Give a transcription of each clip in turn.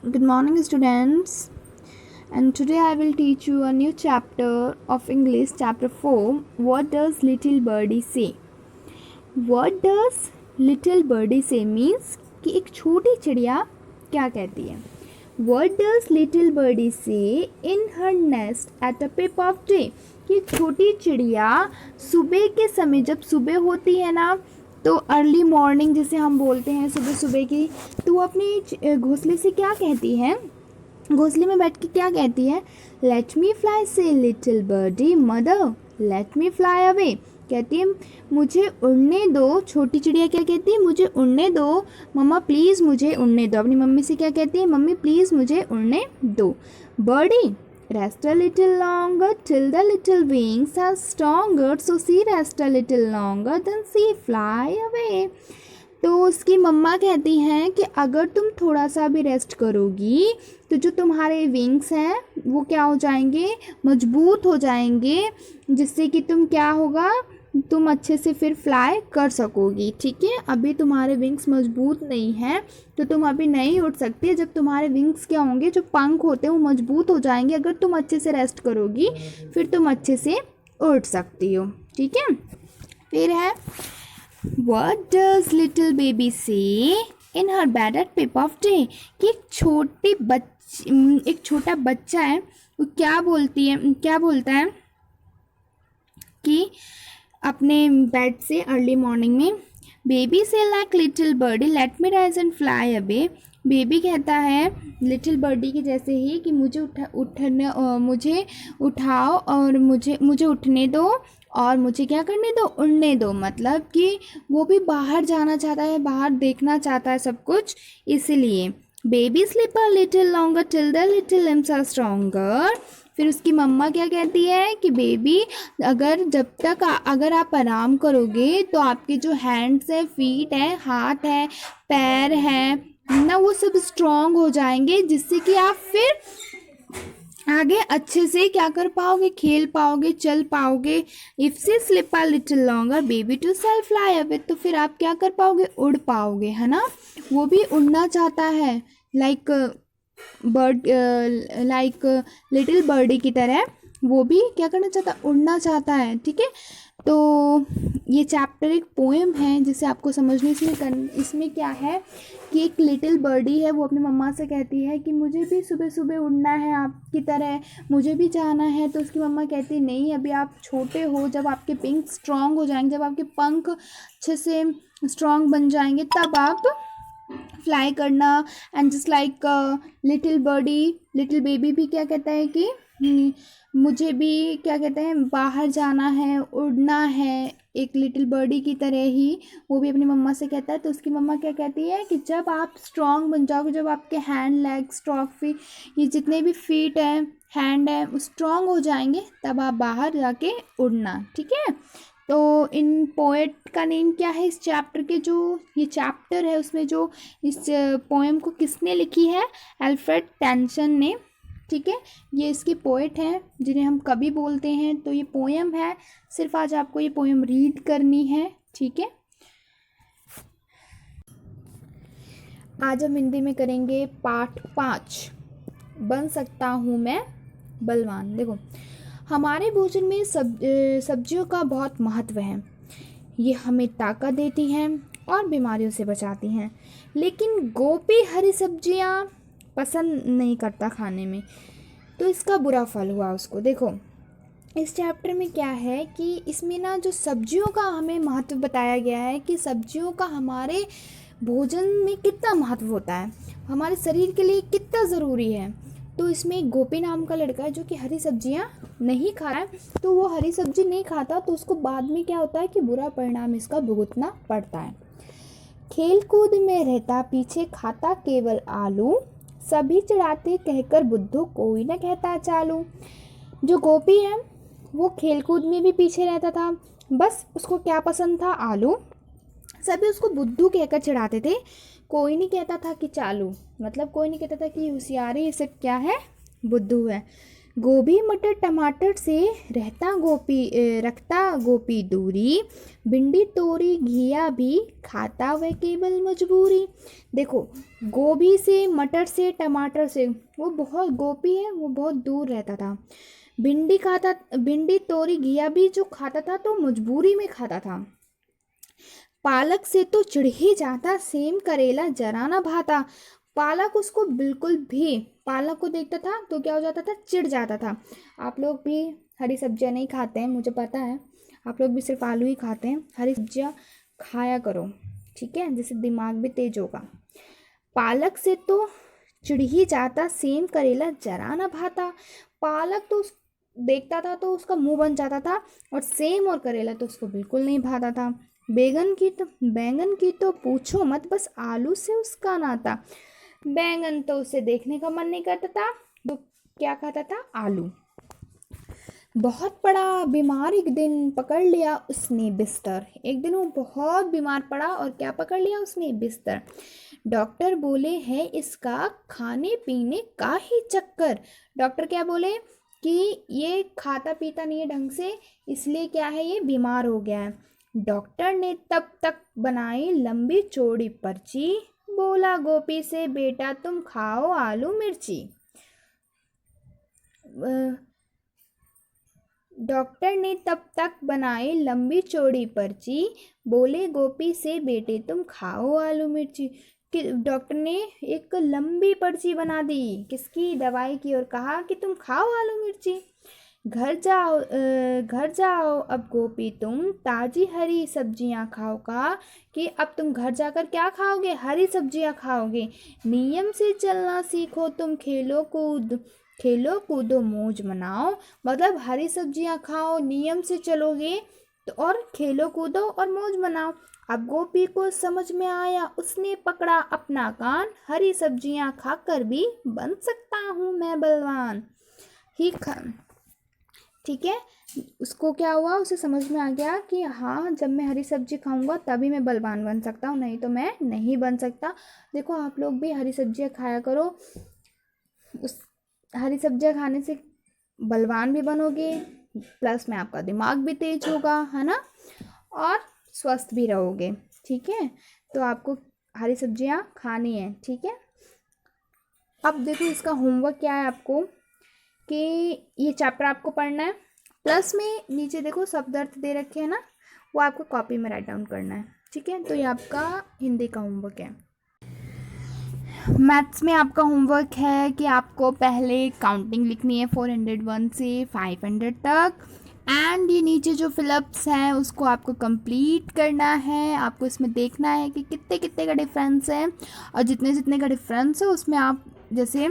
Good morning, students. And today I will teach you a new chapter of English, chapter 4. What does little birdie say? What does little birdie say means कि एक छोटी चिड़िया क्या कहती है. What does little birdie say in her nest at a peep of day? कि छोटी चिड़िया सुबह के समय, जब सुबह होती है ना, तो अर्ली मॉर्निंग जिसे हम बोलते हैं सुबह सुबह की, तो वो अपने घोंसले से क्या कहती है, घोंसले में बैठ के क्या कहती है, let me fly says little birdie mother, let me fly away. कहती है मुझे उड़ने दो. छोटी चिड़िया क्या कहती है, मुझे उड़ने दो मम्मा, प्लीज़ मुझे उड़ने दो. अपनी मम्मी से क्या कहती है, मम्मी प्लीज़ मुझे उड़ने दो. Birdie rest a little longer till the little wings are stronger, so she rest a little longer then she fly away. तो उसकी मम्मा कहती हैं कि अगर तुम थोड़ा सा भी रेस्ट करोगी तो जो तुम्हारे विंग्स हैं वो क्या हो जाएंगे, मजबूत हो जाएंगे, जिससे कि तुम क्या होगा, तुम अच्छे से फिर फ्लाई कर सकोगी. ठीक है, अभी तुम्हारे विंग्स मजबूत नहीं हैं तो तुम अभी नहीं उड़ सकती. जब तुम्हारे विंग्स क्या होंगे, जो पंख होते हैं वो मजबूत हो जाएंगे, अगर तुम अच्छे से रेस्ट करोगी फिर तुम अच्छे से उड़ सकती हो. ठीक है, फिर है What does little baby say in her bed at peep of day? कि एक छोटा बच्चा है, वो क्या बोलता है कि अपने बेड से अर्ली मॉर्निंग में, baby says like little birdie let me rise and fly away. Baby कहता है लिटिल बर्डी के जैसे ही कि मुझे उठाओ और मुझे उठने दो और मुझे क्या करने दो, उड़ने दो. मतलब कि वो भी बाहर जाना चाहता है, बाहर देखना चाहता है सब कुछ, इसलिए baby sleep a little longer till the little limbs are stronger. फिर उसकी मम्मा क्या कहती है कि बेबी अगर आप आराम करोगे तो आपके जो हैंड्स है, फीट है, हाथ है, पैर है ना, वो सब स्ट्रॉन्ग हो जाएंगे, जिससे कि आप फिर आगे अच्छे से क्या कर पाओगे, खेल पाओगे, चल पाओगे. If she sleep a little longer baby too shall fly away, तो फिर आप क्या कर पाओगे, उड़ पाओगे, है ना. वो भी उड़ना चाहता है, लाइक लिटिल बर्डी की तरह वो भी क्या करना चाहता है, उड़ना चाहता है. ठीक है, तो ये चैप्टर एक पोएम है जिसे आपको समझने इसमें क्या है कि एक लिटिल बर्डी है, वो अपनी मम्मा से कहती है कि मुझे भी सुबह सुबह उड़ना है आपकी तरह, मुझे भी जाना है. तो उसकी मम्मा कहती नहीं, अभी आप छोटे हो, जब आपके पिंक स्ट्रॉन्ग हो जाएंगे, जब आपके पंख अच्छे से स्ट्रॉन्ग बन जाएंगे, तब आप फ्लाई करना. And just like little baby भी क्या कहता है कि मुझे भी क्या कहते हैं, बाहर जाना है, उड़ना है, एक लिटिल बर्डी की तरह ही वो भी अपनी मम्मा से कहता है. तो उसकी मम्मा क्या कहती है कि जब आप स्ट्रॉन्ग बन जाओगे, जब आपके हैंड, लेग, स्ट्रॉफी, ये जितने भी फीट है, हैंड है, वो स्ट्रॉन्ग हो जाएंगे, तब आप बाहर जाके उड़ना. ठीक है, तो इन पोएट का नेम क्या है, इस चैप्टर के जो ये चैप्टर है उसमें जो इस पोएम को किसने लिखी है, अल्फ्रेड टेंसन ने. ठीक है, ये इसके पोएट हैं जिन्हें हम कवि बोलते हैं. तो ये पोएम है, सिर्फ आज आपको ये पोएम रीड करनी है. ठीक है, आज हम हिंदी में करेंगे पाठ 5, बन सकता हूँ मैं बलवान. देखो, हमारे भोजन में सब्जियों का बहुत महत्व है. ये हमें ताकत देती हैं और बीमारियों से बचाती हैं. लेकिन गोपी हरी सब्जियां पसंद नहीं करता खाने में, तो इसका बुरा फल हुआ उसको. देखो, इस चैप्टर में क्या है कि इसमें ना जो सब्जियों का हमें महत्व बताया गया है कि सब्जियों का हमारे भोजन में कितना महत्व होता है, हमारे शरीर के लिए कितना ज़रूरी है. तो इसमें एक गोपी नाम का लड़का है जो कि हरी सब्जियां नहीं खा रहा है. तो वो हरी सब्जी नहीं खाता तो उसको बाद में क्या होता है कि बुरा परिणाम इसका भुगतना पड़ता है. खेल कूद में रहता पीछे, खाता केवल आलू, सभी चिढ़ाते कहकर बुद्धू, कोई न कहता चालू. जो गोपी है वो खेल कूद में भी पीछे रहता था, बस उसको क्या पसंद था, आलू. सभी उसको बुद्धू कहकर चिढ़ाते थे, कोई नहीं कहता था कि चालू, मतलब कोई नहीं कहता था कि होशियारी, ये सब क्या है, बुद्धू है. गोभी मटर टमाटर से रखता गोपी दूरी, भिंडी तोरी घिया भी खाता वह केवल मजबूरी। देखो, गोभी से, मटर से, टमाटर से वो बहुत, गोपी है वो बहुत दूर रहता था। भिंडी तोरी घिया भी जो खाता था तो मजबूरी में खाता था। पालक से तो चिढ़ ही जाता, सेम करेला जरा ना भाता। पालक उसको बिल्कुल भी, पालक को देखता था तो क्या हो जाता था, चिढ़ जाता था। आप लोग भी हरी सब्जियां नहीं खाते हैं, मुझे पता है, आप लोग भी सिर्फ आलू ही खाते हैं। हरी सब्जियां खाया करो, ठीक है, जिससे दिमाग भी तेज होगा। पालक से तो चिढ़ ही जाता, सेम करेला जरा ना भाता। पालक तो देखता था तो उसका मुंह बन जाता था, और सेम और करेला तो उसको बिल्कुल नहीं भाता था। बैंगन की तो पूछो मत, बस आलू से उसका नाता। बैंगन तो उसे देखने का मन नहीं करता था, वो क्या खाता था, आलू। बहुत पड़ा बीमार, एक दिन पकड़ लिया उसने बिस्तर। एक दिन वो बहुत बीमार पड़ा और क्या पकड़ लिया उसने, बिस्तर। डॉक्टर बोले है इसका खाने पीने का ही चक्कर। डॉक्टर क्या बोले कि ये खाता पीता नहीं है ढंग से, इसलिए क्या है, ये बीमार हो गया है। डॉक्टर ने तब तक बनाई लंबी चौड़ी पर्ची, बोला गोपी से बेटा तुम खाओ आलू मिर्ची। डॉक्टर ने तब तक बनाई लंबी चौड़ी पर्ची, बोले गोपी से बेटे तुम खाओ आलू मिर्ची। कि डॉक्टर ने एक लंबी पर्ची बना दी किसकी, दवाई की, और कहा कि तुम खाओ आलू मिर्ची। घर जाओ अब गोपी तुम ताजी हरी सब्जियां खाओ। का कि अब तुम घर जाकर क्या खाओगे, हरी सब्जियां खाओगे। नियम से चलना सीखो तुम, खेलो कूदो मौज मनाओ। मतलब हरी सब्जियां खाओ, नियम से चलोगे तो, और खेलो कूदो और मौज मनाओ। अब गोपी को समझ में आया, उसने पकड़ा अपना कान, हरी सब्जियां खाकर भी बन सकता हूँ मैं बलवान। ठीक है, उसको क्या हुआ, उसे समझ में आ गया कि हाँ, जब मैं हरी सब्जी खाऊंगा तभी मैं बलवान बन सकता हूँ, नहीं तो मैं नहीं बन सकता। देखो, आप लोग भी हरी सब्जियां खाया करो, उस हरी सब्जियां खाने से बलवान भी बनोगे, प्लस में आपका दिमाग भी तेज होगा, है ना, और स्वस्थ भी रहोगे। ठीक है, तो आपको हरी सब्जियां खानी है, ठीक है। अब देखो, इसका होमवर्क क्या है आपको, कि ये चैप्टर आपको पढ़ना है, प्लस में नीचे देखो शब्द अर्थ दे रखे हैं ना, वो आपको कॉपी में राइट डाउन करना है, ठीक है। तो ये आपका हिंदी का होमवर्क है। मैथ्स में आपका होमवर्क है कि आपको पहले काउंटिंग लिखनी है 401 से 500 तक, एंड ये नीचे जो फिलअप्स हैं उसको आपको कंप्लीट करना है। आपको इसमें देखना है कि कितने कितने का डिफरेंस है, और जितने जितने का डिफरेंस है उसमें आप, जैसे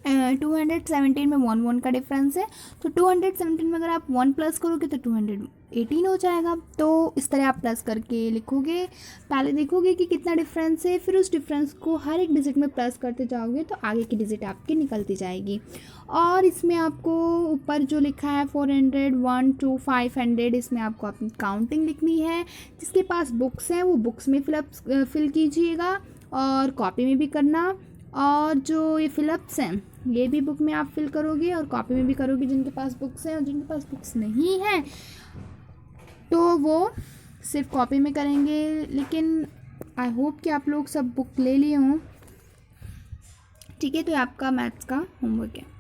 217 में 1 का डिफरेंस है, तो 217 में अगर आप 1 प्लस करोगे तो 218 हो जाएगा। तो इस तरह आप प्लस करके लिखोगे, पहले देखोगे कि कितना डिफरेंस है, फिर उस डिफरेंस को हर एक डिजिट में प्लस करते जाओगे तो आगे की डिजिट आपकी निकलती जाएगी। और इसमें आपको ऊपर जो लिखा है 400, 1 to 500, इसमें आपको अपनी काउंटिंग लिखनी है। जिसके पास बुक्स हैं वो बुक्स में फिल कीजिएगा, और कॉपी में भी करना। और जो ये फिलअप्स हैं ये भी बुक में आप फिल करोगे और कॉपी में भी करोगे, जिनके पास बुक्स हैं, और जिनके पास बुक्स नहीं हैं तो वो सिर्फ कॉपी में करेंगे। लेकिन आई होप कि आप लोग सब बुक ले लिए हों, ठीक है। तो ये आपका मैथ्स का होमवर्क है।